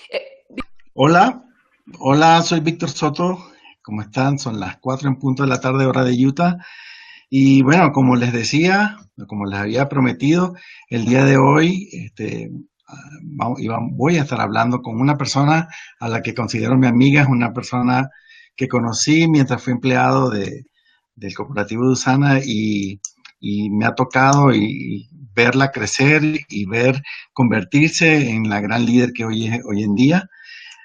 Eh, Hola, hola, soy Víctor Soto. ¿Cómo están? Son las 4 en punto de la tarde, hora de Utah. Y bueno, como les decía, como les había prometido, el día de hoy voy a estar hablando con una persona a la que considero mi amiga. Es una persona que conocí mientras fui empleado del Corporativo de Usana y me ha tocado verla crecer y ver convertirse en la gran líder que hoy en día.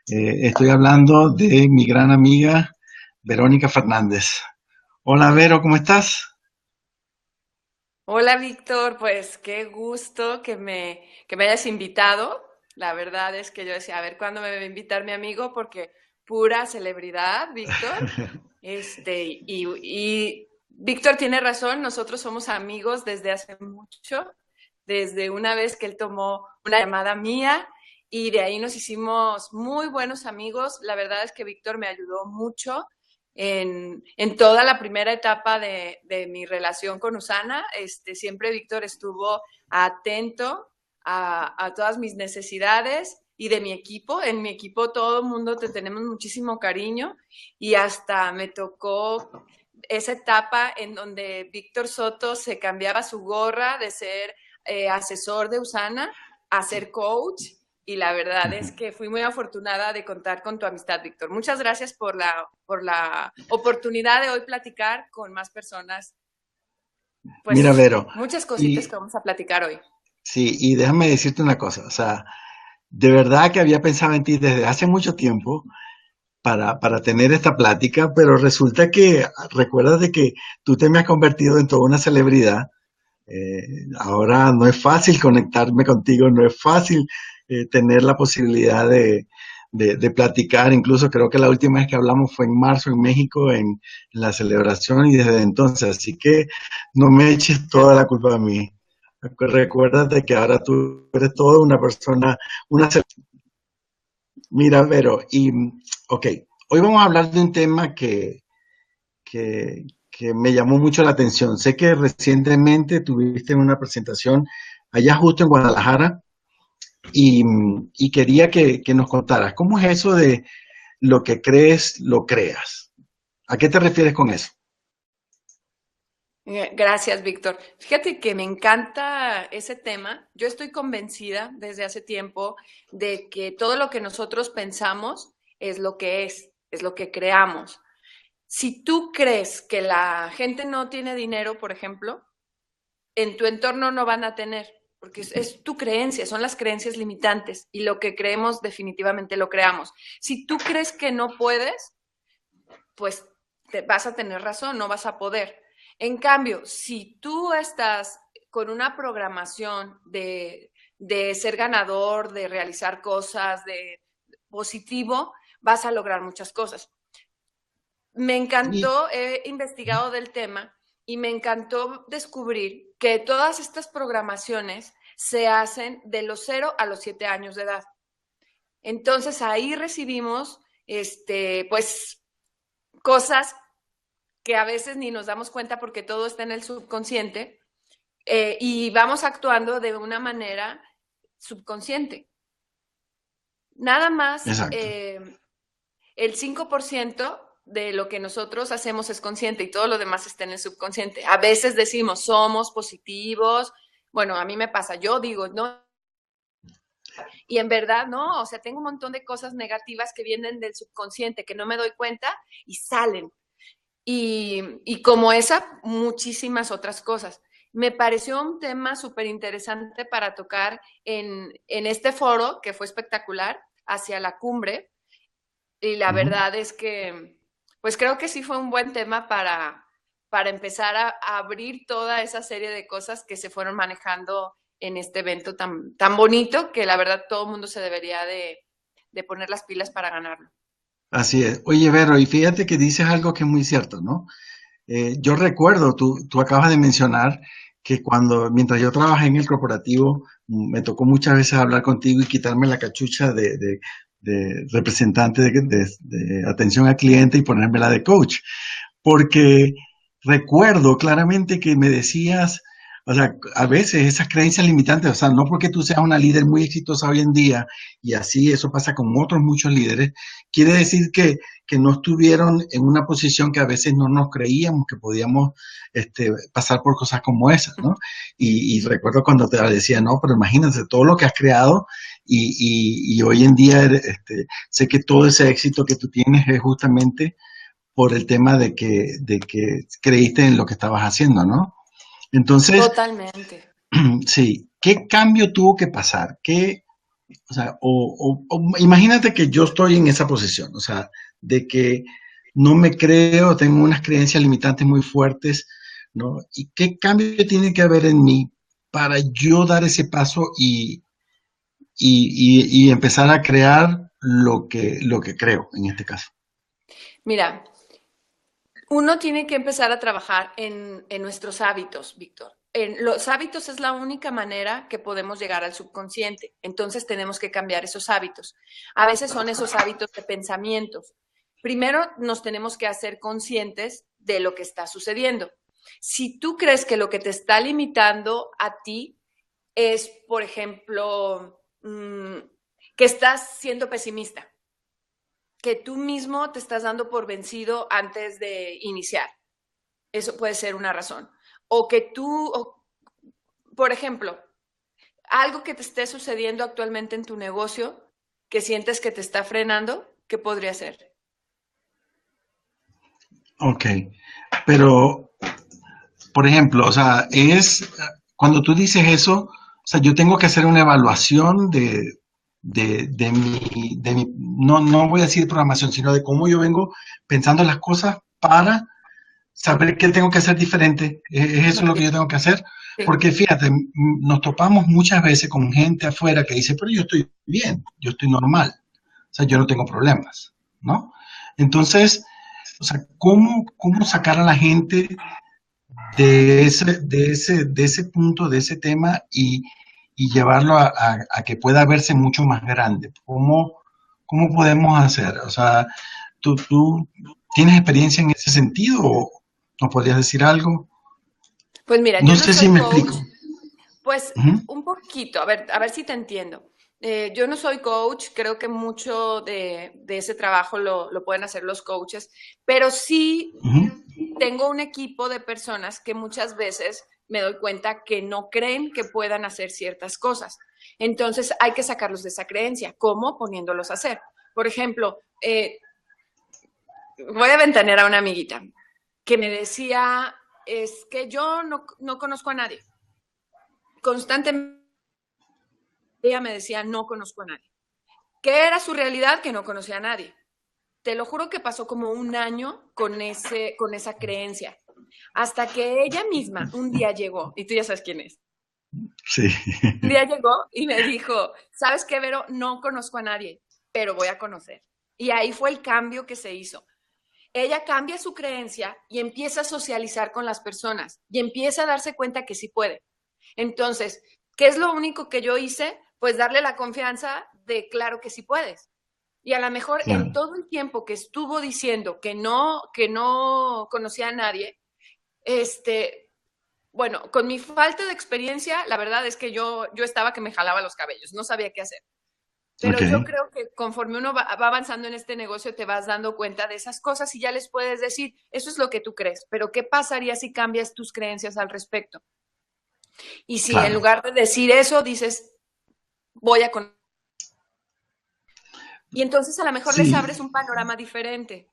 Estoy hablando de mi gran amiga Verónica Fernández. Hola Vero, ¿cómo estás? Hola Víctor, pues qué gusto que me hayas invitado. La verdad es que yo decía, a ver cuándo me va a invitar mi amigo, porque pura celebridad, Víctor. Y Víctor tiene razón, nosotros somos amigos desde hace mucho, desde una vez que él tomó una llamada mía y de ahí nos hicimos muy buenos amigos. La verdad es que Víctor me ayudó mucho en toda la primera etapa de mi relación con Usana. Siempre Víctor estuvo atento a todas mis necesidades y de mi equipo. En mi equipo todo el mundo te tenemos muchísimo cariño y hasta me tocó esa etapa en donde Víctor Soto se cambiaba su gorra de ser asesor de Usana a ser coach, y la verdad es que fui muy afortunada de contar con tu amistad, Víctor. Muchas gracias por la oportunidad de hoy platicar con más personas. Mira Pues Vero, muchas cositas y que vamos a platicar hoy. sí, y déjame decirte una cosa, o sea, de verdad que había pensado en ti desde hace mucho tiempo para tener esta plática, pero resulta que recuerdas de que tú te me has convertido en toda una celebridad. Ahora no es fácil conectarme contigo, no es fácil tener la posibilidad de platicar. Incluso creo que la última vez que hablamos fue en marzo en México, en la celebración, y desde entonces. Así que no me eches toda la culpa a mí. Recuérdate que ahora tú eres toda una persona, una... Mira, Vero, ok, hoy vamos a hablar de un tema que me llamó mucho la atención. Sé que recientemente tuviste una presentación allá justo en Guadalajara y, y quería que nos contaras, ¿cómo es eso de lo que crees, lo creas? ¿A qué te refieres con eso? Gracias, Víctor. Fíjate que me encanta ese tema. Yo estoy convencida desde hace tiempo de que todo lo que nosotros pensamos es lo que creamos. Si tú crees que la gente no tiene dinero, por ejemplo, en tu entorno no van a tener, porque es tu creencia, son las creencias limitantes y lo que creemos definitivamente lo creamos. Si tú crees que no puedes, pues vas a tener razón, no vas a poder. En cambio, si tú estás con una programación de ser ganador, de realizar cosas, de positivo, vas a lograr muchas cosas. Me Y, encantó, he investigado del tema y me encantó descubrir que todas estas programaciones se hacen de los 0 a los 7 años de edad. Entonces ahí recibimos, pues, cosas que a veces ni nos damos cuenta porque todo está en el subconsciente, y vamos actuando de una manera subconsciente. Nada más exacto. el 5% de lo que nosotros hacemos es consciente y todo lo demás está en el subconsciente. A veces decimos, somos positivos. Bueno, a mí me pasa, yo digo, no, y en verdad no, o sea, tengo un montón de cosas negativas que vienen del subconsciente que no me doy cuenta y salen. Y como esa, muchísimas otras cosas. Me pareció un tema súper interesante para tocar en este foro, que fue espectacular, hacia la cumbre. Y la Ujú. verdad es que, pues creo que sí fue un buen tema para empezar a abrir toda esa serie de cosas que se fueron manejando en este evento tan bonito, que la verdad todo el mundo se debería de poner las pilas para ganarlo. Así es. Oye, Vero, y fíjate que dices algo que es muy cierto, ¿no? Yo recuerdo, tú acabas de mencionar que mientras yo trabajé en el corporativo, me tocó muchas veces hablar contigo y quitarme la cachucha de representante de atención al cliente y ponérmela de coach, porque recuerdo claramente que me decías, O sea, a veces esas creencias limitantes, o sea, no porque tú seas una líder muy exitosa hoy en día, y así eso pasa con otros muchos líderes, quiere decir que no estuvieron en una posición que a veces no nos creíamos que podíamos pasar por cosas como esas, ¿no? Y recuerdo cuando te decía, no, pero imagínate todo lo que has creado y hoy en día sé que todo ese éxito que tú tienes es justamente por el tema de que creíste en lo que estabas haciendo, ¿no? Entonces, Totalmente. sí, ¿qué cambio tuvo que pasar? O sea, imagínate que yo estoy en esa posición, o sea, de que no me creo, tengo unas creencias limitantes muy fuertes, ¿no? ¿Y qué cambio tiene que haber en mí para yo dar ese paso y empezar a crear lo que creo en este caso? Mira, uno tiene que empezar a trabajar en nuestros hábitos, Víctor. En los hábitos es la única manera que podemos llegar al subconsciente. Entonces tenemos que cambiar esos hábitos. A veces son esos hábitos de pensamientos. Primero nos tenemos que hacer conscientes de lo que está sucediendo. Si tú crees que lo que te está limitando a ti es, por ejemplo, que estás siendo pesimista, que tú mismo te estás dando por vencido antes de iniciar. Eso puede ser una razón. O que tú, por ejemplo, algo que te esté sucediendo actualmente en tu negocio, que sientes que te está frenando, ¿qué podría ser? Ok, pero, por ejemplo, o sea, cuando tú dices eso, o sea, yo tengo que hacer una evaluación no voy a decir programación, sino de cómo yo vengo pensando las cosas para saber qué tengo que hacer diferente. ¿Es eso lo que yo tengo que hacer? Sí. Porque fíjate, nos topamos muchas veces con gente afuera que dice, pero yo estoy bien, yo estoy normal, o sea, yo no tengo problemas, ¿no? Entonces, o sea, ¿cómo sacar a la gente de ese punto, de ese tema y llevarlo a que pueda verse mucho más grande? ¿Cómo podemos hacer? O sea, ¿tú tienes experiencia en ese sentido o nos podrías decir algo? Pues mira, No yo no sé si soy me coach, explico. pues Ujú, un poquito, a ver si te entiendo. Yo no soy coach, creo que mucho de ese trabajo lo pueden hacer los coaches, pero sí ujú. tengo un equipo de personas que muchas veces me doy cuenta que no creen que puedan hacer ciertas cosas. Entonces hay que sacarlos de esa creencia. ¿Cómo? Poniéndolos a hacer. Por ejemplo, voy a ventanear a una amiguita que me decía, es que yo no conozco a nadie. Constantemente ella me decía, no conozco a nadie. ¿Qué era su realidad? Que no conocía a nadie. Te lo juro que pasó como un año con esa creencia, hasta que ella misma un día llegó, y tú ya sabes quién es, Sí, un día llegó y me dijo, ¿sabes qué, Vero? No conozco a nadie, pero voy a conocer. Y ahí fue el cambio que se hizo. Ella cambia su creencia y empieza a socializar con las personas y empieza a darse cuenta que sí puede. Entonces, ¿qué es lo único que yo hice? Pues darle la confianza de claro que sí puedes. Y a lo mejor en claro. todo el tiempo que estuvo diciendo que no conocía a nadie, bueno, con mi falta de experiencia, la verdad es que yo estaba que me jalaba los cabellos, no sabía qué hacer. Pero Ok, yo creo que conforme uno va avanzando en este negocio, te vas dando cuenta de esas cosas y ya les puedes decir, eso es lo que tú crees, pero ¿qué pasaría si cambias tus creencias al respecto? Y si en claro. lugar de decir eso, dices, voy a con... Y entonces a lo mejor les Sí, abres un panorama diferente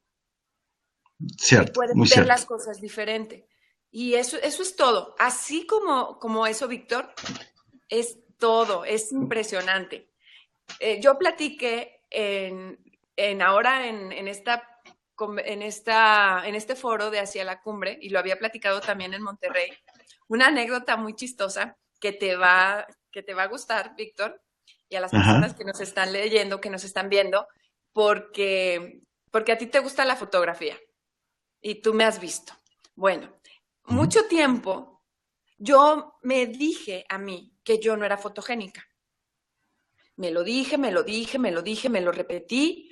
y cierto, pueden muy ver cierto. las cosas diferente. Y eso es todo. Así como eso, Víctor, es todo, es impresionante. Yo platiqué ahora en este foro de Hacia la Cumbre, y lo había platicado también en Monterrey, una anécdota muy chistosa que te va a gustar, Víctor, y a las Ajá, personas que nos están leyendo, que nos están viendo, porque a ti te gusta la fotografía y tú me has visto. Bueno, ujú, mucho tiempo yo me dije a mí que yo no era fotogénica. Me lo dije, me lo dije, me lo dije, me lo repetí.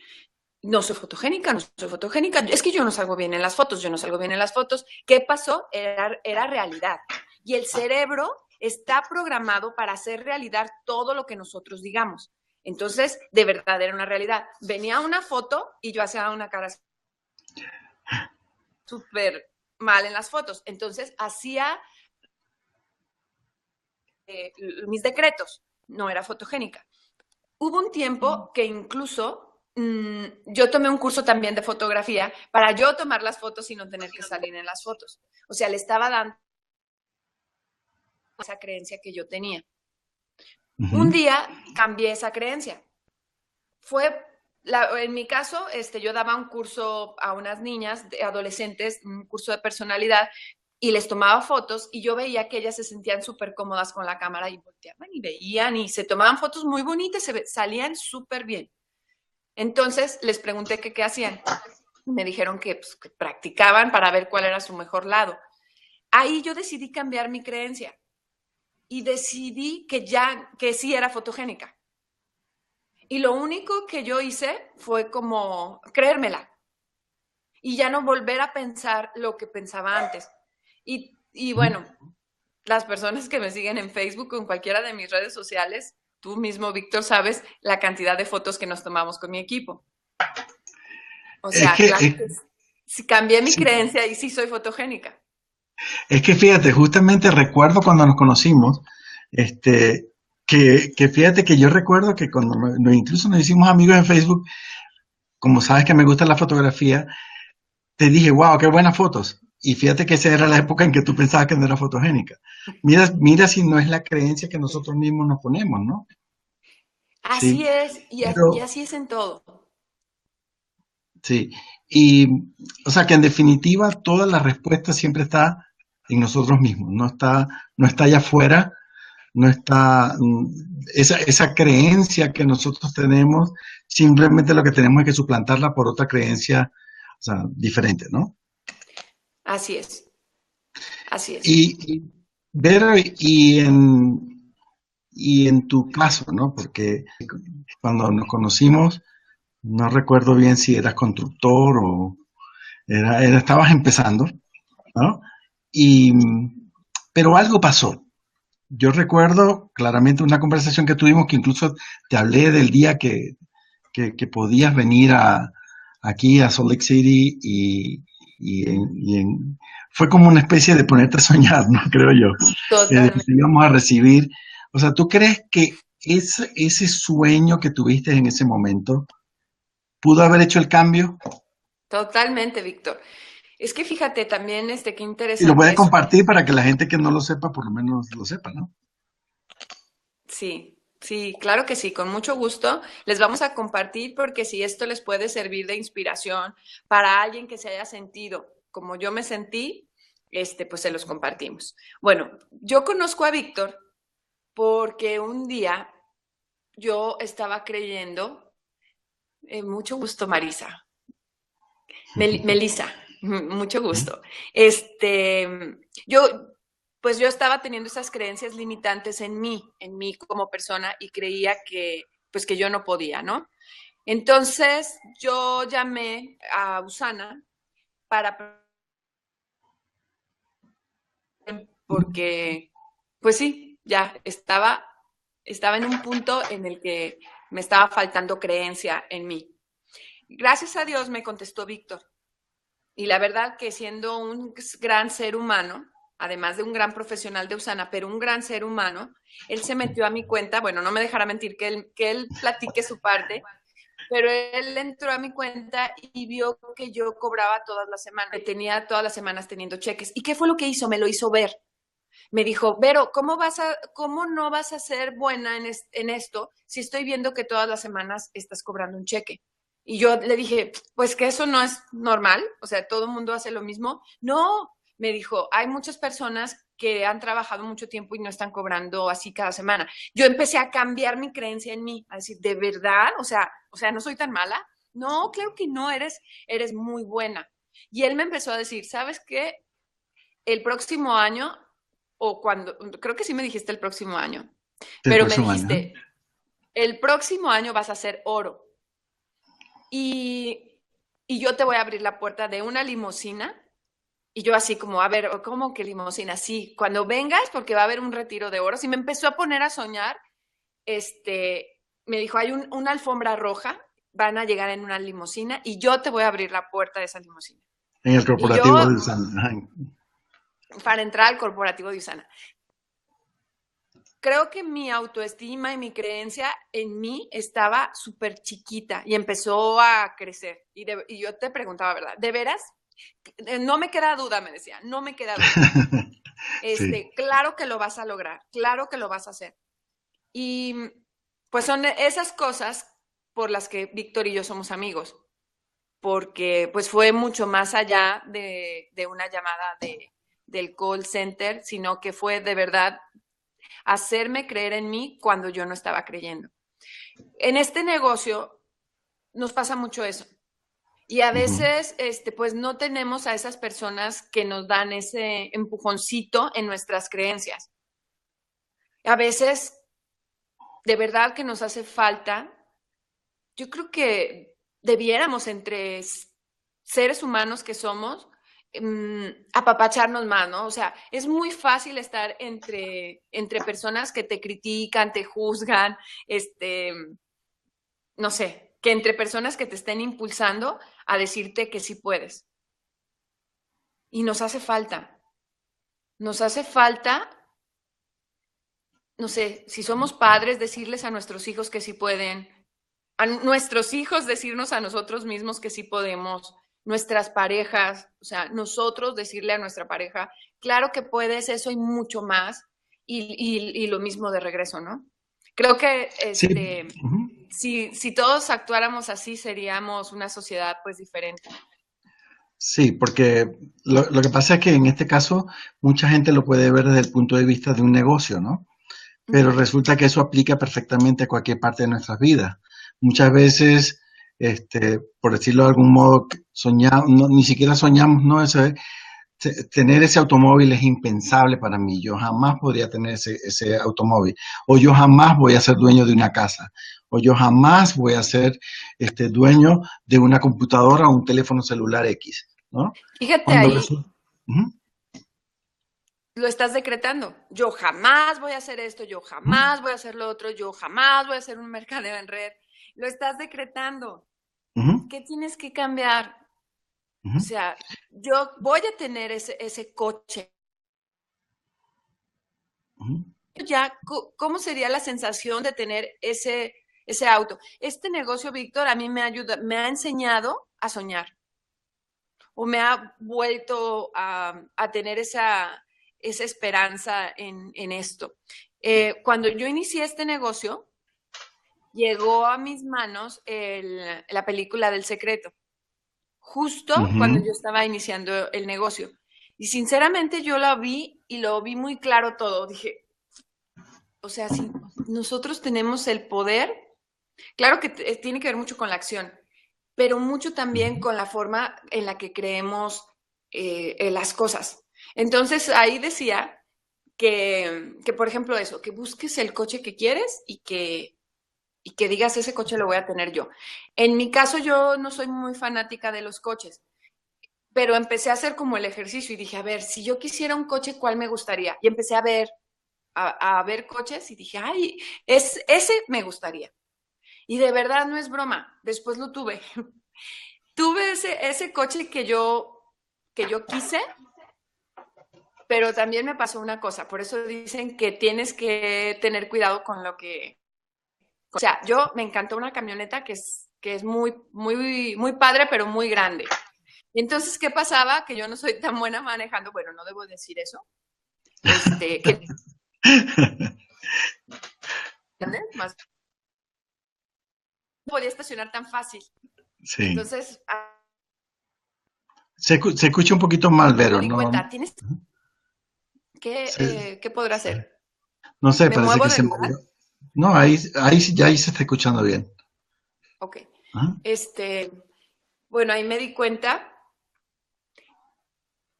No soy fotogénica, no soy fotogénica. Es que yo no salgo bien en las fotos, yo no salgo bien en las fotos. ¿Qué pasó? Era realidad. Y el cerebro está programado para hacer realidad todo lo que nosotros digamos. Entonces, de verdad era una realidad. Venía una foto y yo hacía una cara súper mal en las fotos. Entonces, hacía mis decretos. No era fotogénica. Hubo un tiempo que incluso yo tomé un curso también de fotografía para yo tomar las fotos y no tener que salir en las fotos. O sea, le estaba dando esa creencia que yo tenía. Un día cambié esa creencia. En mi caso, yo daba un curso a unas niñas, adolescentes, un curso de personalidad, y les tomaba fotos y yo veía que ellas se sentían súper cómodas con la cámara y volteaban y veían y se tomaban fotos muy bonitas, salían súper bien. Entonces les pregunté que qué hacían. Me dijeron pues, que practicaban para ver cuál era su mejor lado. Ahí yo decidí cambiar mi creencia y decidí que sí era fotogénica. Y lo único que yo hice fue como creérmela y ya no volver a pensar lo que pensaba antes. Y bueno, las personas que me siguen en Facebook o en cualquiera de mis redes sociales, tú mismo, Víctor, sabes la cantidad de fotos que nos tomamos con mi equipo. O sea, claro que si cambié mi creencia y sí soy fotogénica. Es que fíjate, justamente recuerdo cuando nos conocimos, que fíjate que yo recuerdo que cuando incluso nos hicimos amigos en Facebook, como sabes que me gusta la fotografía, te dije, wow, qué buenas fotos. Y fíjate que esa era la época en que tú pensabas que no era fotogénica. Mira si no es la creencia que nosotros mismos nos ponemos, ¿no? Así Sí, es, y pero así es en todo. sí. Y, o sea, que en definitiva toda la respuesta siempre está en nosotros mismos, no está allá afuera, no está esa creencia que nosotros tenemos, simplemente lo que tenemos es que suplantarla por otra creencia, o sea, diferente, ¿no? Así es, así es. Y Vero, y en tu caso, ¿no? Porque cuando nos conocimos, no recuerdo bien si eras constructor o estabas empezando, ¿no? Y, pero algo pasó. Yo recuerdo claramente una conversación que tuvimos que incluso te hablé del día que podías venir aquí a Salt Lake City fue como una especie de ponerte a soñar, ¿no? Creo yo, de que Totalmente. te íbamos a recibir. O sea, ¿tú crees que ese sueño que tuviste en ese momento pudo haber hecho el cambio? Totalmente, Víctor. Es que fíjate también, qué Y lo interesante puedes eso. compartir para que la gente que no lo sepa, por lo menos lo sepa, ¿no? Sí, sí, claro que sí, con mucho gusto. Les vamos a compartir porque si esto les puede servir de inspiración para alguien que se haya sentido como yo me sentí, pues se los compartimos. Bueno, yo conozco a Víctor porque un día yo estaba creyendo, mucho gusto, Marisa, Melissa, mucho gusto. Yo, pues yo estaba teniendo esas creencias limitantes en mí como persona y creía pues que yo no podía, ¿no? Entonces yo llamé a Usana para, porque, pues sí, ya estaba en un punto en el que me estaba faltando creencia en mí. Gracias a Dios me contestó Víctor. Y la verdad que siendo un gran ser humano, además de un gran profesional de Usana, pero un gran ser humano, él se metió a mi cuenta, bueno, no me dejará mentir que él platique su parte, pero él entró a mi cuenta y vio que yo cobraba todas las semanas, que tenía todas las semanas teniendo cheques. ¿Y qué fue lo que hizo? Me lo hizo ver. Me dijo, Vero, ¿cómo no vas a ser buena en esto si estoy viendo que todas las semanas estás cobrando un cheque? Y yo le dije, pues que eso no es normal, o sea, todo el mundo hace lo mismo. No, me dijo, hay muchas personas que han trabajado mucho tiempo y no están cobrando así cada semana. Yo empecé a cambiar mi creencia en mí, a decir, ¿de verdad? O sea, ¿no soy tan mala? No, claro que no, eres muy buena. Y él me empezó a decir, ¿sabes qué? El próximo año, creo que sí me dijiste el próximo año, El pero me próximo año, ¿no? dijiste, el próximo año vas a hacer oro y, y yo te voy a abrir la puerta de una limusina Y yo así como, a ver, ¿cómo que limusina? Sí, cuando vengas, porque va a haber un retiro de oros. Y me empezó a poner a soñar, me dijo, hay una alfombra roja, van a llegar en una limusina y yo te voy a abrir la puerta de esa limusina. En el Y corporativo yo, de Usana. para entrar al corporativo de Usana. Creo que mi autoestima y mi creencia en mí estaba súper chiquita y empezó a crecer. Y yo te preguntaba, ¿verdad? ¿De veras? No me queda duda, me decía, no me queda duda. Sí. Claro que lo vas a lograr, claro que lo vas a hacer. Y pues son esas cosas por las que Víctor y yo somos amigos, porque pues fue mucho más allá de una llamada del call center, sino que fue de verdad hacerme creer en mí cuando yo no estaba creyendo. En este negocio nos pasa mucho eso. Y a Ujú. veces, pues no tenemos a esas personas que nos dan ese empujoncito en nuestras creencias. A veces, de verdad que nos hace falta. Yo creo que debiéramos entre seres humanos que somos, apapacharnos más, ¿no? O sea, es muy fácil estar entre personas que te critican, te juzgan, no sé, que entre personas que te estén impulsando a decirte que sí puedes. Y nos hace falta, no sé, si somos padres, decirles a nuestros hijos que sí pueden, a nuestros hijos decirnos a nosotros mismos que sí podemos, nuestras parejas, o sea, nosotros decirle a nuestra pareja, claro que puedes eso y mucho más, y lo mismo de regreso, ¿no? Creo que Sí. Ujú. si todos actuáramos así, seríamos una sociedad pues diferente. Sí, porque lo que pasa es que en este caso mucha gente lo puede ver desde el punto de vista de un negocio, ¿no? Uh Pero -huh. resulta que eso aplica perfectamente a cualquier parte de nuestras vidas. Muchas veces, por decirlo de algún modo, soñamos, no, ni siquiera soñamos, ¿no? Eso es, tener ese automóvil es impensable para mí. Yo jamás podría tener ese automóvil. O yo jamás voy a ser dueño de una casa. O yo jamás voy a ser dueño de una computadora o un teléfono celular X, ¿no? Fíjate Cuando ahí, resulta... Uh -huh, lo estás decretando. Yo jamás voy a hacer esto, yo uh -huh, jamás voy a hacer lo otro, yo jamás voy a hacer un mercadeo en red. Lo estás decretando. uh -huh, ¿Qué tienes que cambiar? uh O -huh, sea, yo voy a tener ese coche. uh -huh. Ya, ¿cómo sería la sensación de tener ese auto? Este negocio, Víctor, a mí me ha enseñado a soñar o me ha vuelto a tener esa esperanza en esto. Cuando yo inicié este negocio, llegó a mis manos la película del secreto, Uh justo cuando -huh. yo estaba iniciando el negocio. Y sinceramente yo lo vi y lo vi muy claro todo. Dije, o sea, si nosotros tenemos el poder, claro que tiene que ver mucho con la acción, pero mucho también con la forma en la que creemos en las cosas. Entonces ahí decía por ejemplo, eso, que busques el coche que quieres y que digas, ese coche lo voy a tener yo. En mi caso, yo no soy muy fanática de los coches, pero empecé a hacer como el ejercicio y dije, a ver, si yo quisiera un coche, ¿cuál me gustaría? Y empecé a ver coches y dije, ay, ese me gustaría. Y de verdad no es broma, después lo tuve. Tuve ese coche que yo quise, pero también me pasó una cosa, por eso dicen que tienes que tener cuidado con lo que... O sea, yo me encantó una camioneta que es muy padre, pero muy grande. Y entonces, ¿qué pasaba? Que yo no soy tan buena manejando, bueno, no debo decir eso, que más no podía estacionar tan fácil. Sí. Entonces, Se escucha un poquito mal, me Vero, di no, cuenta, tienes se- ¿qué podrá hacer? no sé, ¿Me parece muevo que de se lugar? movió. No, ahí se está escuchando bien. Ok. Ajá. Este, bueno, ahí me di cuenta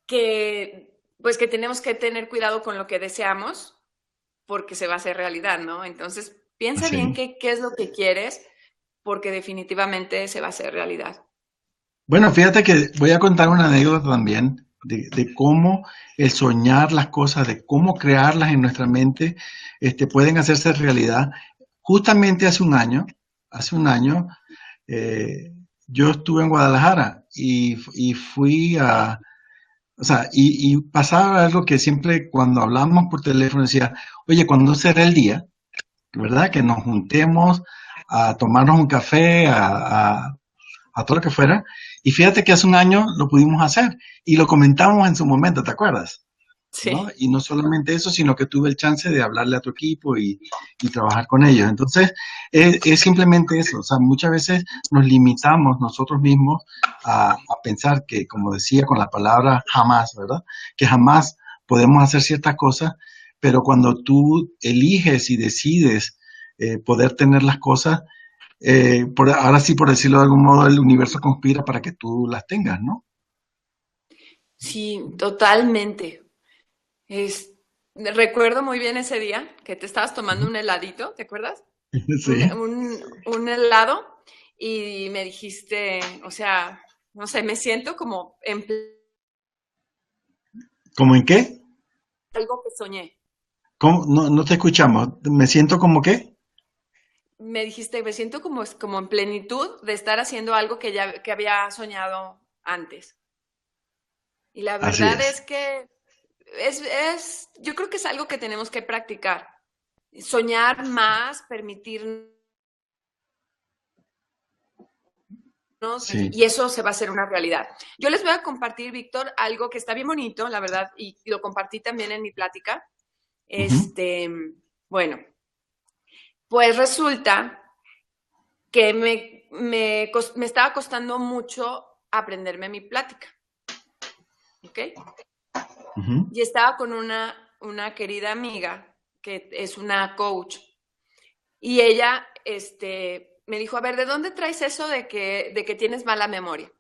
que, pues que tenemos que tener cuidado con lo que deseamos porque se va a hacer realidad, ¿no? Entonces, piensa bien Sí. qué es lo que quieres porque definitivamente se va a hacer realidad. Bueno, fíjate que voy a contar una anécdota también, de cómo el soñar las cosas, de cómo crearlas en nuestra mente, pueden hacerse realidad. Justamente hace un año, eh, yo estuve en Guadalajara y fui a, o sea, y pasaba algo que siempre cuando hablábamos por teléfono decía, oye, ¿cuándo será el día? ¿Verdad? Que nos juntemos a tomarnos un café, a todo lo que fuera. Y fíjate que hace un año lo pudimos hacer y lo comentamos en su momento, ¿te acuerdas? ¿No? Sí. Y no solamente eso, sino que tuve el chance de hablarle a tu equipo y trabajar con ellos. Entonces, es simplemente eso. O sea, muchas veces nos limitamos nosotros mismos a pensar que, como decía con la palabra jamás, ¿verdad? Que jamás podemos hacer ciertas cosas, pero cuando tú eliges y decides poder tener las cosas, ahora sí, por decirlo de algún modo, el universo conspira para que tú las tengas, ¿no? Sí, totalmente. Recuerdo muy bien ese día que te estabas tomando un heladito, ¿te acuerdas? Sí. Un helado y me dijiste, o sea, no sé, me siento como en ¿Cómo en qué? algo que soñé. ¿Cómo? No, no te escuchamos. ¿Me siento como qué? Me dijiste, me siento como en plenitud de estar haciendo algo que había soñado antes. Y la Así verdad es. es que yo creo que es algo que tenemos que practicar. Soñar más, permitirnos, Sí. y eso se va a hacer una realidad. Yo les voy a compartir, Víctor, algo que está bien bonito, la verdad, y lo compartí también en mi plática. Ujú. Este, bueno, pues resulta que me estaba costando mucho aprenderme mi plática, ¿ok? Ujú. Y estaba con una querida amiga que es una coach y ella me dijo, a ver, ¿de dónde traes eso de que tienes mala memoria?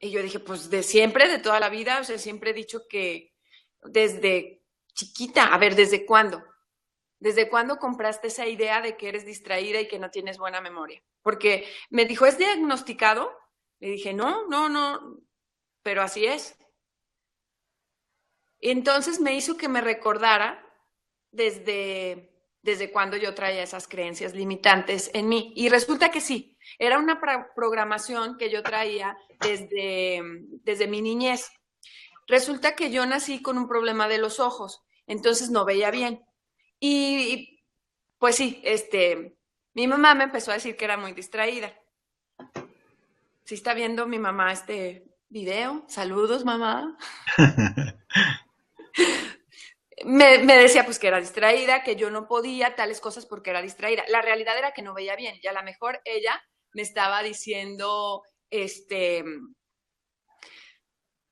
Y yo dije, pues de siempre, de toda la vida, o sea, siempre he dicho que desde chiquita, a ver, ¿desde cuándo? ¿Desde cuándo compraste esa idea de que eres distraída y que no tienes buena memoria? Porque me dijo, ¿es diagnosticado? Le dije, no, no, no, pero así es. Y entonces me hizo que me recordara desde cuando yo traía esas creencias limitantes en mí. Y resulta que sí, era una programación que yo traía desde mi niñez. Resulta que yo nací con un problema de los ojos, entonces no veía bien. Y pues sí, mi mamá me empezó a decir que era muy distraída. Si está viendo mi mamá este video, saludos mamá. Me decía pues que era distraída, que yo no podía tales cosas porque era distraída. La realidad era que no veía bien y a lo mejor ella me estaba diciendo,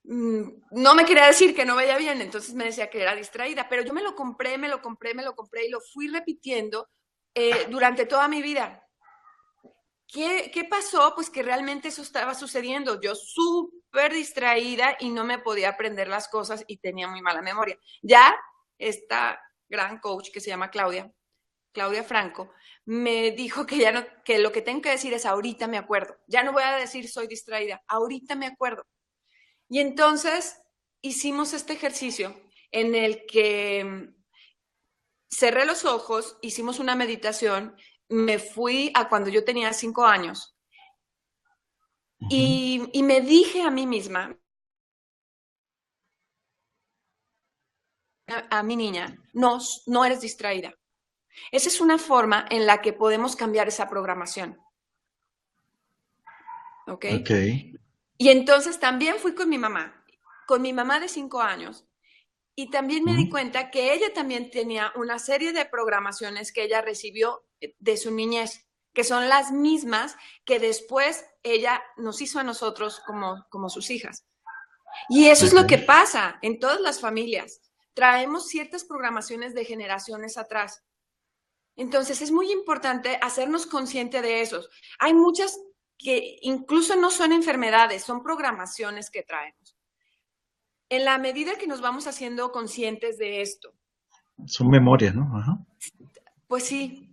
no me quería decir que no veía bien, entonces me decía que era distraída, pero yo me lo compré, me lo compré, me lo compré y lo fui repitiendo durante toda mi vida. ¿Qué pasó? Pues que realmente eso estaba sucediendo. Yo súper distraída y no me podía aprender las cosas y tenía muy mala memoria. Ya esta gran coach que se llama Claudia Franco, me dijo que ya no, que lo que tengo que decir es ahorita me acuerdo. Ya no voy a decir soy distraída, ahorita me acuerdo. Y entonces hicimos este ejercicio en el que cerré los ojos, hicimos una meditación, me fui a cuando yo tenía 5 años Ujú. y me dije a mí misma, a mi niña, no, no eres distraída. Esa es una forma en la que podemos cambiar esa programación, ¿ok? Ok. Y entonces también fui con mi mamá de 5 años, y también me di Ujú. cuenta que ella también tenía una serie de programaciones que ella recibió de su niñez, que son las mismas que después ella nos hizo a nosotros como sus hijas. Y eso es Ok. lo que pasa en todas las familias. Traemos ciertas programaciones de generaciones atrás. Entonces es muy importante hacernos consciente de esos. Hay muchas que incluso no son enfermedades, son programaciones que traemos. En la medida que nos vamos haciendo conscientes de esto, Son memorias, ¿no? Ajá. pues sí,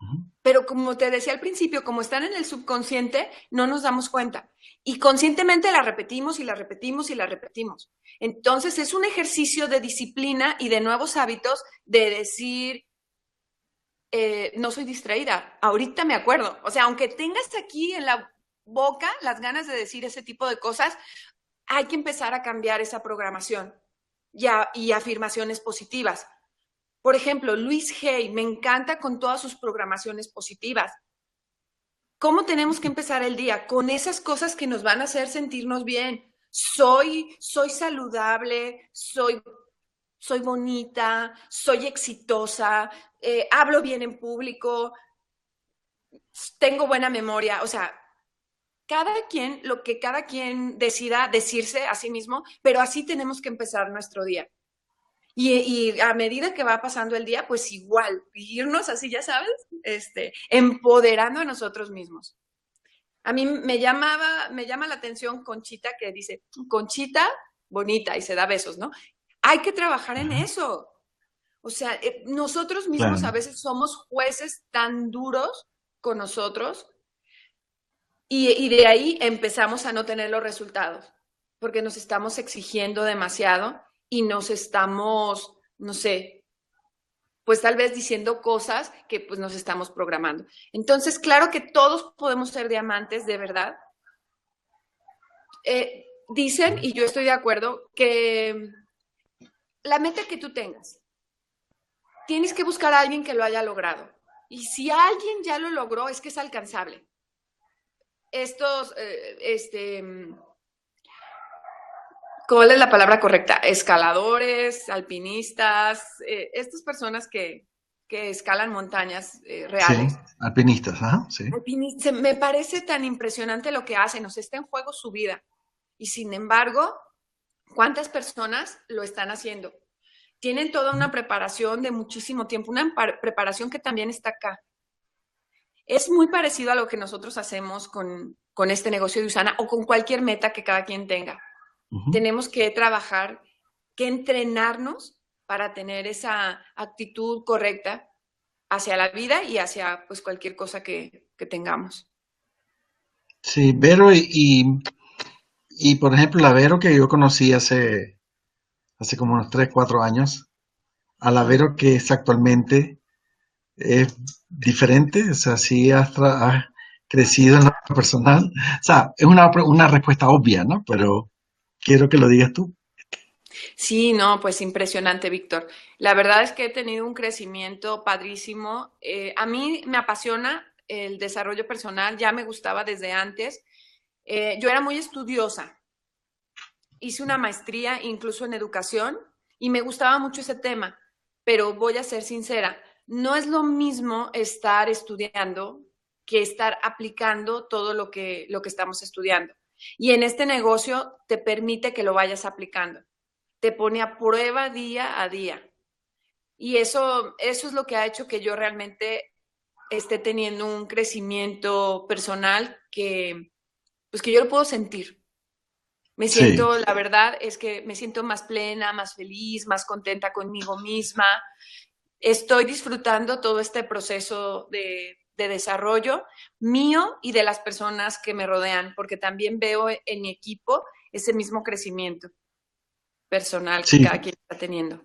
Ujú. Pero como te decía al principio, como están en el subconsciente, no nos damos cuenta. Y conscientemente la repetimos y la repetimos y la repetimos. Entonces es un ejercicio de disciplina y de nuevos hábitos de decir, no soy distraída, ahorita me acuerdo. O sea, aunque tengas aquí en la boca las ganas de decir ese tipo de cosas, hay que empezar a cambiar esa programación y afirmaciones positivas. Por ejemplo, Luis Hay me encanta con todas sus programaciones positivas. ¿Cómo tenemos que empezar el día? Con esas cosas que nos van a hacer sentirnos bien. Soy saludable, soy bonita, soy exitosa, hablo bien en público, tengo buena memoria. O sea, cada quien, lo que cada quien decida decirse a sí mismo, pero así tenemos que empezar nuestro día. Y a medida que va pasando el día, pues igual, irnos así, ya sabes, empoderando a nosotros mismos. A mí me llama la atención Conchita que dice, Conchita, bonita, y se da besos, ¿no? Hay que trabajar en Ajá, eso. O sea, nosotros mismos a claro. veces somos jueces tan duros con nosotros y de ahí empezamos a no tener los resultados, porque nos estamos exigiendo demasiado y nos estamos, no sé, pues tal vez diciendo cosas que pues nos estamos programando. Entonces, claro que todos podemos ser diamantes, de verdad. Dicen, y yo estoy de acuerdo, que la meta que tú tengas, tienes que buscar a alguien que lo haya logrado. Y si alguien ya lo logró, es que es alcanzable. Estos, ¿cuál es la palabra correcta? Escaladores, alpinistas, estas personas que escalan montañas Sí, reales. alpinistas, ajá, sí. Me parece tan impresionante lo que hacen, nos está en juego su vida. Y sin embargo, ¿cuántas personas lo están haciendo? Tienen toda una preparación de muchísimo tiempo, una preparación que también está acá. Es muy parecido a lo que nosotros hacemos con este negocio de Usana o con cualquier meta que cada quien tenga. Ujú. Tenemos que trabajar, que entrenarnos para tener esa actitud correcta hacia la vida y hacia pues cualquier cosa que tengamos. Sí, Vero, y, por ejemplo, la Vero que yo conocí hace como unos 3 4 años, a la Vero que es actualmente, es diferente, o sea, sí has crecido en lo personal. O sea, es una respuesta obvia, ¿no? Pero quiero que lo digas tú. Sí, no, pues impresionante, Víctor. La verdad es que he tenido un crecimiento padrísimo. A mí me apasiona el desarrollo personal, ya me gustaba desde antes. Yo era muy estudiosa, hice una maestría incluso en educación y me gustaba mucho ese tema, pero voy a ser sincera, no es lo mismo estar estudiando que estar aplicando todo lo que estamos estudiando. Y en este negocio te permite que lo vayas aplicando, te pone a prueba día a día. Y eso es lo que ha hecho que yo realmente esté teniendo un crecimiento personal pues que yo lo puedo sentir. Me Sí, siento, la verdad es que me siento más plena, más feliz, más contenta conmigo misma. Estoy disfrutando todo este proceso de desarrollo mío y de las personas que me rodean, porque también veo en mi equipo ese mismo crecimiento personal que sí, cada quien está teniendo.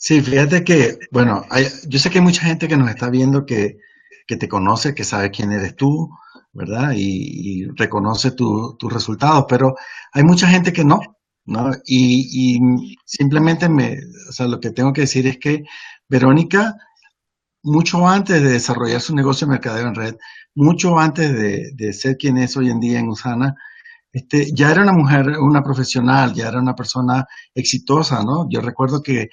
sí, fíjate que, bueno, yo sé que hay mucha gente que nos está viendo que te conoce, que sabe quién eres tú, ¿verdad? Y reconoce tus resultados, pero hay mucha gente que no, ¿no? Y simplemente o sea, lo que tengo que decir es que Verónica, mucho antes de desarrollar su negocio de mercadeo en red, mucho antes de ser quien es hoy en día en Usana, ya era una mujer, una profesional, ya era una persona exitosa, ¿no? Yo recuerdo que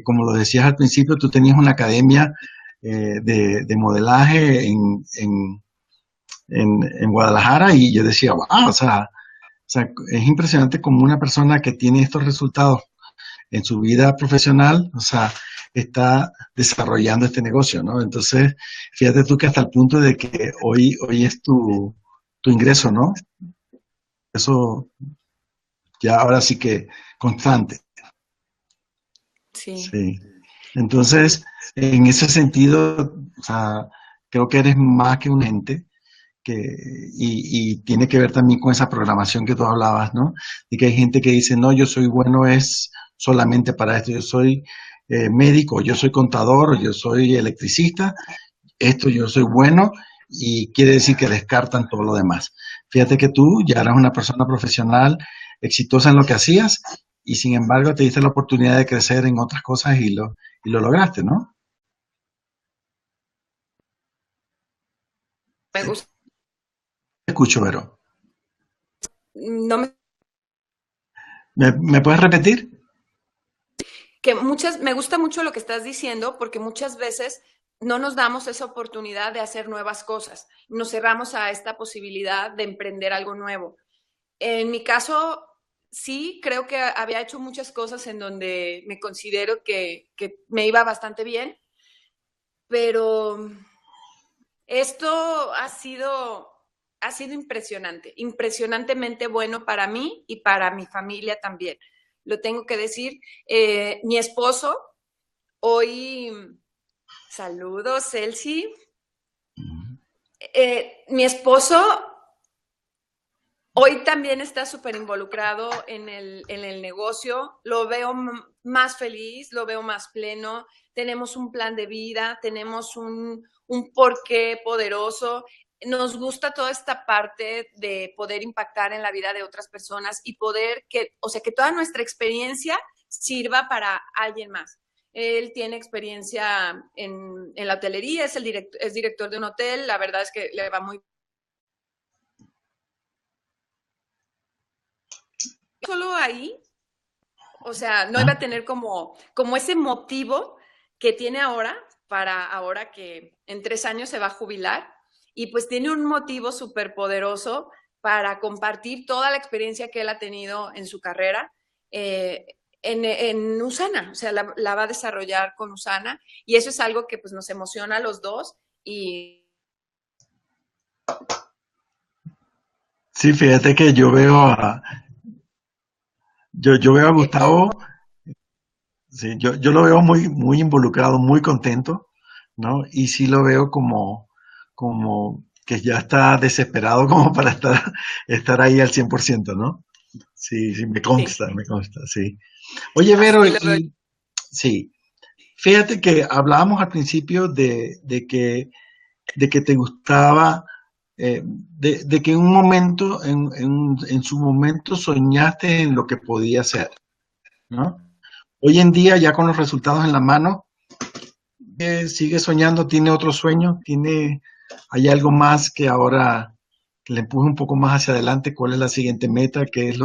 como lo decías al principio, tú tenías una academia de modelaje en Guadalajara y yo decía, wow, o sea, es impresionante como una persona que tiene estos resultados en su vida profesional, o sea, está desarrollando este negocio, ¿no? Entonces, fíjate tú que hasta el punto de que hoy es tu ingreso, ¿no? Eso ya ahora sí que constante. Sí. Sí. Entonces, en ese sentido, o sea, creo que eres más que un ente que, y tiene que ver también con esa programación que tú hablabas, ¿no? De que hay gente que dice, no, yo soy bueno es solamente para esto, yo soy médico, yo soy contador, yo soy electricista, esto yo soy bueno y quiere decir que descartan todo lo demás. Fíjate que tú ya eras una persona profesional exitosa en lo que hacías y sin embargo te diste la oportunidad de crecer en otras cosas y lo lograste, ¿no? Me gusta, Te escucho, Vero. no me, ¿Me puedes repetir? que muchas, me gusta mucho lo que estás diciendo porque muchas veces no nos damos esa oportunidad de hacer nuevas cosas. Nos cerramos a esta posibilidad de emprender algo nuevo. En mi caso, sí, creo que había hecho muchas cosas en donde me considero que me iba bastante bien, pero esto ha sido impresionante, impresionantemente bueno para mí y para mi familia también. Lo tengo que decir. Mi esposo, hoy, saludos, Elsie. Mi esposo hoy también está súper involucrado en el negocio, lo veo más feliz, lo veo más pleno, tenemos un plan de vida, tenemos un porqué poderoso, nos gusta toda esta parte de poder impactar en la vida de otras personas y poder que, o sea, que toda nuestra experiencia sirva para alguien más. Él tiene experiencia en la hotelería, es director de un hotel, la verdad es que le va muy solo ahí, o sea, no iba ¿Ah? a tener como ese motivo que tiene ahora, para ahora que en 3 años se va a jubilar, y pues tiene un motivo súper poderoso para compartir toda la experiencia que él ha tenido en su carrera en Usana, o sea, la va a desarrollar con Usana, y eso es algo que pues nos emociona a los dos, y Sí, fíjate que yo veo a Gustavo, sí, yo lo veo muy involucrado, muy contento, ¿no? Y sí lo veo como que ya está desesperado como para estar ahí al 100%, ¿no? Sí, sí, sí, me consta, sí. Oye, Vero, así lo veo. y sí, fíjate que hablábamos al principio de que te gustaba, de que en un momento, en su momento soñaste en lo que podía ser, ¿no? Hoy en día, ya con los resultados en la mano, sigue soñando, tiene otro sueño, hay algo más que ahora que le empuje un poco más hacia adelante. ¿Cuál es la siguiente meta? ¿Qué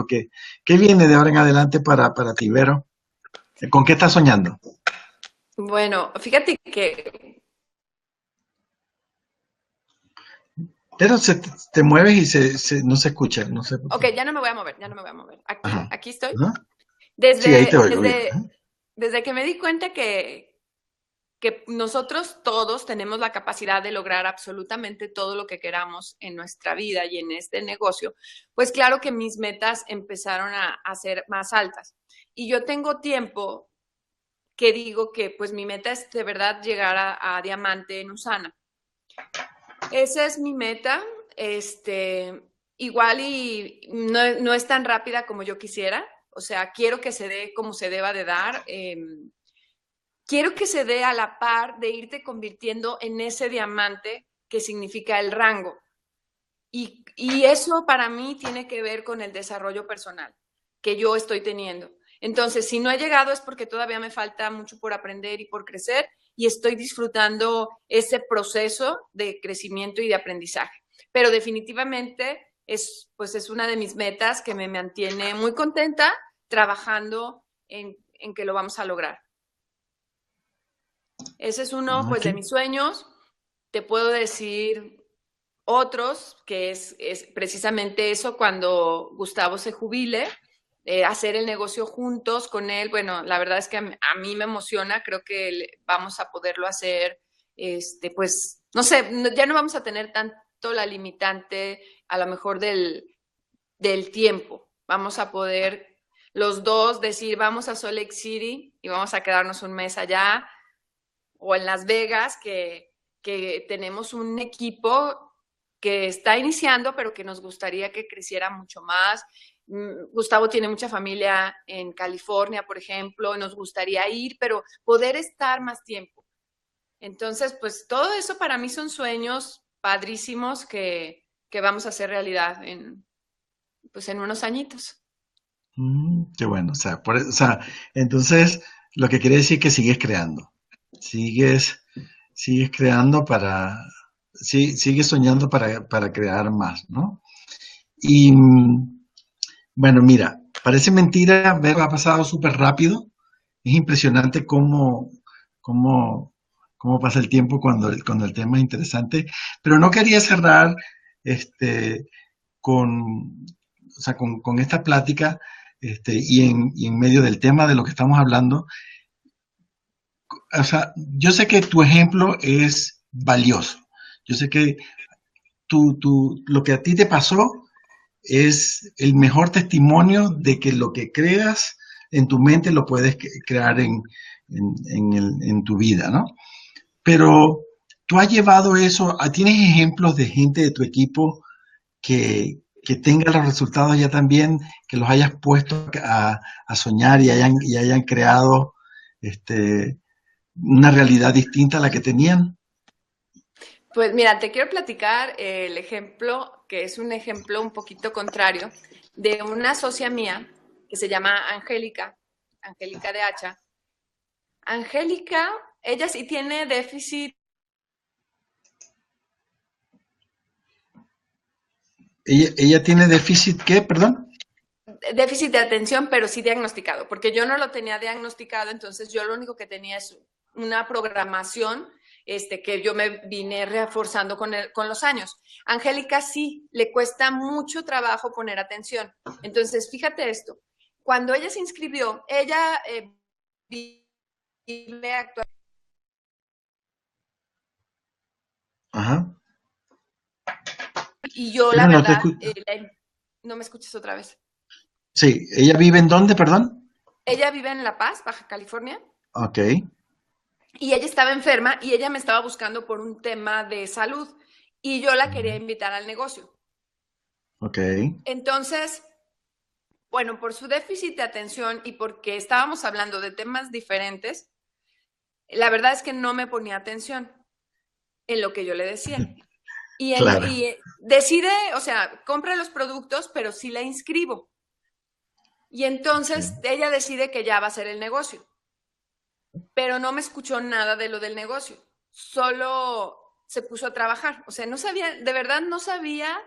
viene de ahora en adelante para ti, Vero? ¿Con qué estás soñando? Bueno, fíjate que, Pero te mueves y no se escucha, no sé por ok, qué. ya no me voy a mover, ya no me voy a mover. Ajá. Aquí estoy. Ajá. Sí, ahí te Desde, oigo bien. desde, Ajá. desde que me di cuenta que nosotros todos tenemos la capacidad de lograr absolutamente todo lo que queramos en nuestra vida y en este negocio, pues claro que mis metas empezaron a ser más altas. Y yo tengo tiempo que digo que pues mi meta es de verdad llegar a diamante en Usana. Esa es mi meta. Igual y no es tan rápida como yo quisiera. O sea, quiero que se dé como se deba de dar. Quiero que se dé a la par de irte convirtiendo en ese diamante que significa el rango. Y eso para mí tiene que ver con el desarrollo personal que yo estoy teniendo. Entonces, si no he llegado es porque todavía me falta mucho por aprender y por crecer y estoy disfrutando ese proceso de crecimiento y de aprendizaje. Pero definitivamente pues es una de mis metas que me mantiene muy contenta trabajando en que lo vamos a lograr. Ese es uno pues Ok. de mis sueños. Te puedo decir otros, que es precisamente eso, cuando Gustavo se jubile, hacer el negocio juntos con él. Bueno, la verdad es que a mí me emociona, creo que vamos a poderlo hacer, pues, no sé, ya no vamos a tener tanto la limitante a lo mejor del tiempo. Vamos a poder los dos decir, vamos a Salt Lake City y vamos a quedarnos un mes allá, o en Las Vegas, que tenemos un equipo que está iniciando, pero que nos gustaría que creciera mucho más. Gustavo tiene mucha familia en California, por ejemplo, nos gustaría ir, pero poder estar más tiempo. Entonces, pues todo eso para mí son sueños padrísimos que vamos a hacer realidad pues en unos añitos. Qué bueno, o sea, entonces lo que quiere decir que sigues creando, sigues, sigues creando sigues soñando para crear más, ¿no? Y bueno, mira, parece mentira, ver ha pasado súper rápido. Es impresionante cómo, cómo pasa el tiempo cuando el tema es interesante. Pero no quería cerrar este, o sea, con esta plática y en medio del tema de lo que estamos hablando. O sea, yo sé que tu ejemplo es valioso. Yo sé que lo que a ti te pasó es el mejor testimonio de que lo que creas en tu mente lo puedes crear en tu vida, ¿no? Pero tú has llevado eso, ¿tienes ejemplos de gente de tu equipo que tenga los resultados ya también, que los hayas puesto a soñar y hayan creado una realidad distinta a la que tenían? Pues mira, te quiero platicar el ejemplo, que es un ejemplo un poquito contrario, de una socia mía que se llama Angélica, Angélica de Hacha. Angélica, ella sí tiene ¿Ella tiene déficit qué, perdón? déficit de atención, pero sí diagnosticado, porque yo no lo tenía diagnosticado, entonces yo lo único que tenía es una programación que yo me vine reforzando con los años. Angélica sí, le cuesta mucho trabajo poner atención. Entonces, fíjate esto, cuando ella se inscribió, ella vive actualmente. Ajá. Y yo, la Pero no te verdad, escucho. no me escuches otra vez. Sí, ¿ella vive en dónde, perdón? Ella vive en La Paz, Baja California, Ok. y ella estaba enferma y ella me estaba buscando por un tema de salud y yo la quería invitar al negocio. Ok. Entonces, bueno, por su déficit de atención y porque estábamos hablando de temas diferentes, la verdad es que no me ponía atención en lo que yo le decía. Claro. Y decide, o sea, compra los productos, pero sí la inscribo. Y entonces Ok. ella decide que ya va a ser el negocio, pero no me escuchó nada de lo del negocio, solo se puso a trabajar. O sea, no sabía, de verdad no sabía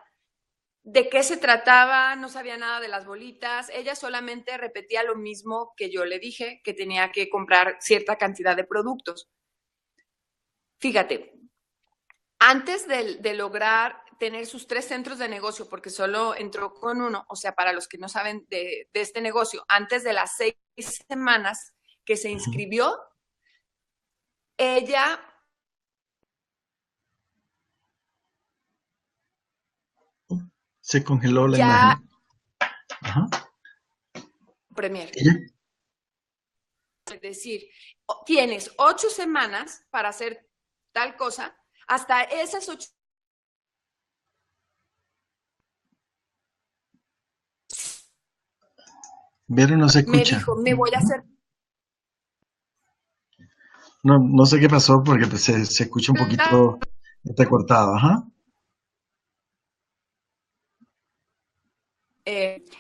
de qué se trataba, no sabía nada de las bolitas, ella solamente repetía lo mismo que yo le dije, que tenía que comprar cierta cantidad de productos. Fíjate, antes de lograr tener sus 3 centros de negocio, porque solo entró con uno, o sea, para los que no saben de este negocio, antes de las 6 semanas que se Ujú. inscribió, ella Se congeló la ya imagen. Ajá. Premier. Ella, Es decir, tienes 8 semanas para hacer tal cosa, hasta esas 8 Vero no se me escucha. dijo, me voy a hacer. No, no sé qué pasó porque pues, se escucha un poquito, está cortado. Ajá.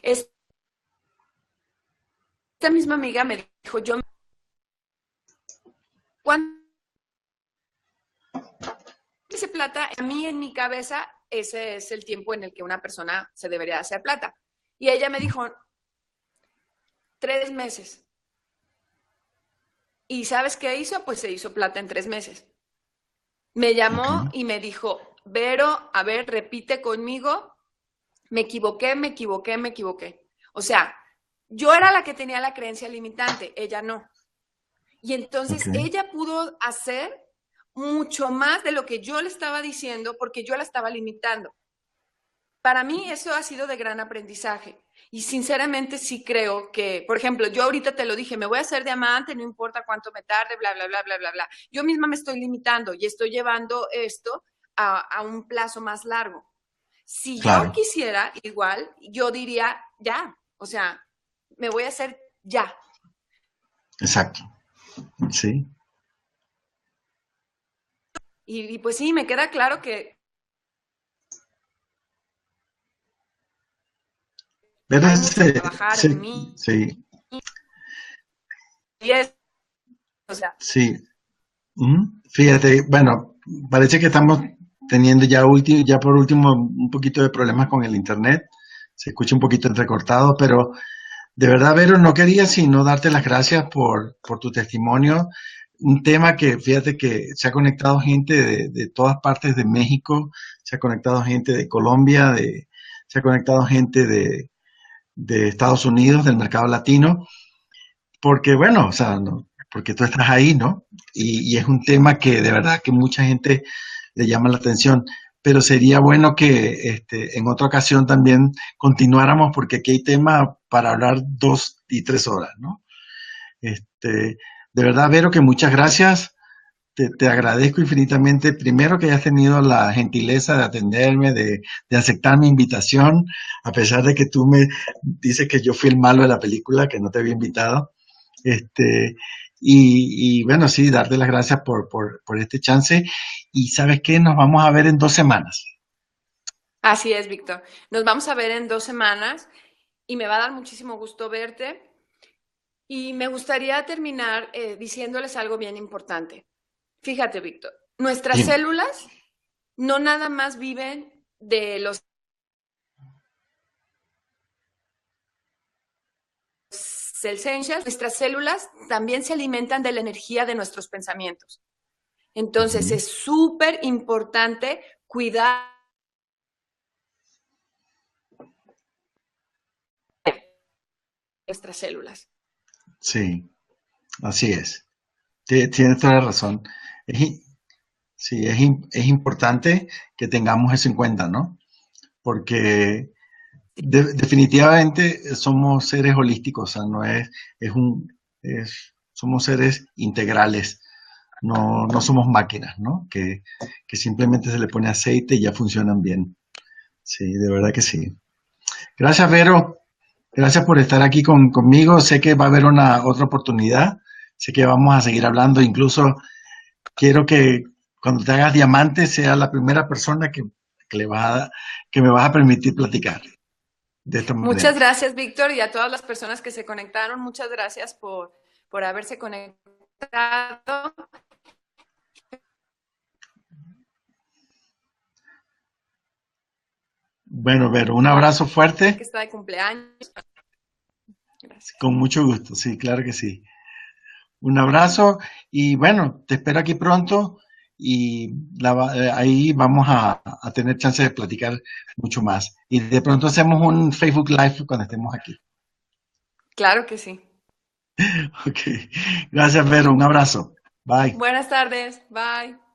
Esta misma amiga me dijo, yo, ¿cuánto hice plata? A mí en mi cabeza ese es el tiempo en el que una persona se debería hacer plata. Y ella me dijo, 3 meses. ¿Y sabes qué hizo? Pues se hizo plata en 3 meses. Me Ok. llamó y me dijo, Vero, a ver, repite conmigo, me equivoqué, me equivoqué, me equivoqué. O sea, yo era la que tenía la creencia limitante, ella no. Y Ok. entonces ella pudo hacer mucho más de lo que yo le estaba diciendo porque yo la estaba limitando. para mí eso ha sido de gran aprendizaje. Y sinceramente sí creo que, por ejemplo, yo ahorita te lo dije, me voy a hacer diamante, no importa cuánto me tarde, bla, bla, bla, bla, bla, bla. Yo misma me estoy limitando y estoy llevando esto a un plazo más largo. Si yo Claro, quisiera, igual, yo diría ya, o sea, me voy a hacer ya. exacto. Sí. Y pues sí, me queda claro que Pero hay mucho que trabajar en mí. sí, Y es, o sea, sí. Fíjate, bueno, parece que estamos teniendo ya por último un poquito de problemas con el internet. Se escucha un poquito entrecortado, pero de verdad, Vero, no quería sino darte las gracias por tu testimonio. Un tema que, fíjate que se ha conectado gente de todas partes de México, se ha conectado gente de Colombia, se ha conectado gente de Estados Unidos, del mercado latino, porque bueno, o sea, porque tú estás ahí, ¿no? Y es un tema que de verdad que mucha gente le llama la atención, pero sería bueno que en otra ocasión también continuáramos porque aquí hay tema para hablar 2 y 3 horas, ¿no? De verdad, Vero, que muchas gracias. Te agradezco infinitamente, primero que hayas tenido la gentileza de atenderme, de aceptar mi invitación, a pesar de que tú me dices que yo fui el malo de la película, que no te había invitado. Este, bueno, sí, darte las gracias por este chance. Y sabes qué, nos vamos a ver en 2 semanas. así es, Víctor. Nos vamos a ver en 2 semanas y me va a dar muchísimo gusto verte. Y me gustaría terminar diciéndoles algo bien importante. Fíjate, Víctor, nuestras Dime. células no nada más viven de los essentials, nuestras células también se alimentan de la energía de nuestros pensamientos. Entonces Ujú. es súper importante cuidar nuestras células. Sí, así es. Tienes toda la razón. Es, i- sí, es importante que tengamos eso en cuenta, ¿no? Porque definitivamente somos seres holísticos, o sea, no es un, somos seres integrales, no somos máquinas, ¿no? Que simplemente se le pone aceite y ya funcionan bien. Sí, de verdad que sí. Gracias, Vero. Gracias por estar aquí conmigo. Sé que va a haber una otra oportunidad. Sé que vamos a seguir hablando. Incluso quiero que cuando te hagas diamante sea la primera persona que, le va a- que me vas a permitir platicar de esta Muchas manera. gracias, Víctor, y a todas las personas que se conectaron, muchas gracias por haberse conectado. Bueno, Vero, un abrazo Que fuerte, está de cumpleaños. Gracias. con mucho gusto, sí, claro que sí. Un abrazo y bueno, te espero aquí pronto y ahí vamos a tener chance de platicar mucho más. Y de pronto hacemos un Facebook Live cuando estemos aquí. Claro que sí. Ok, gracias, Vero, un abrazo. Bye. Buenas tardes. Bye.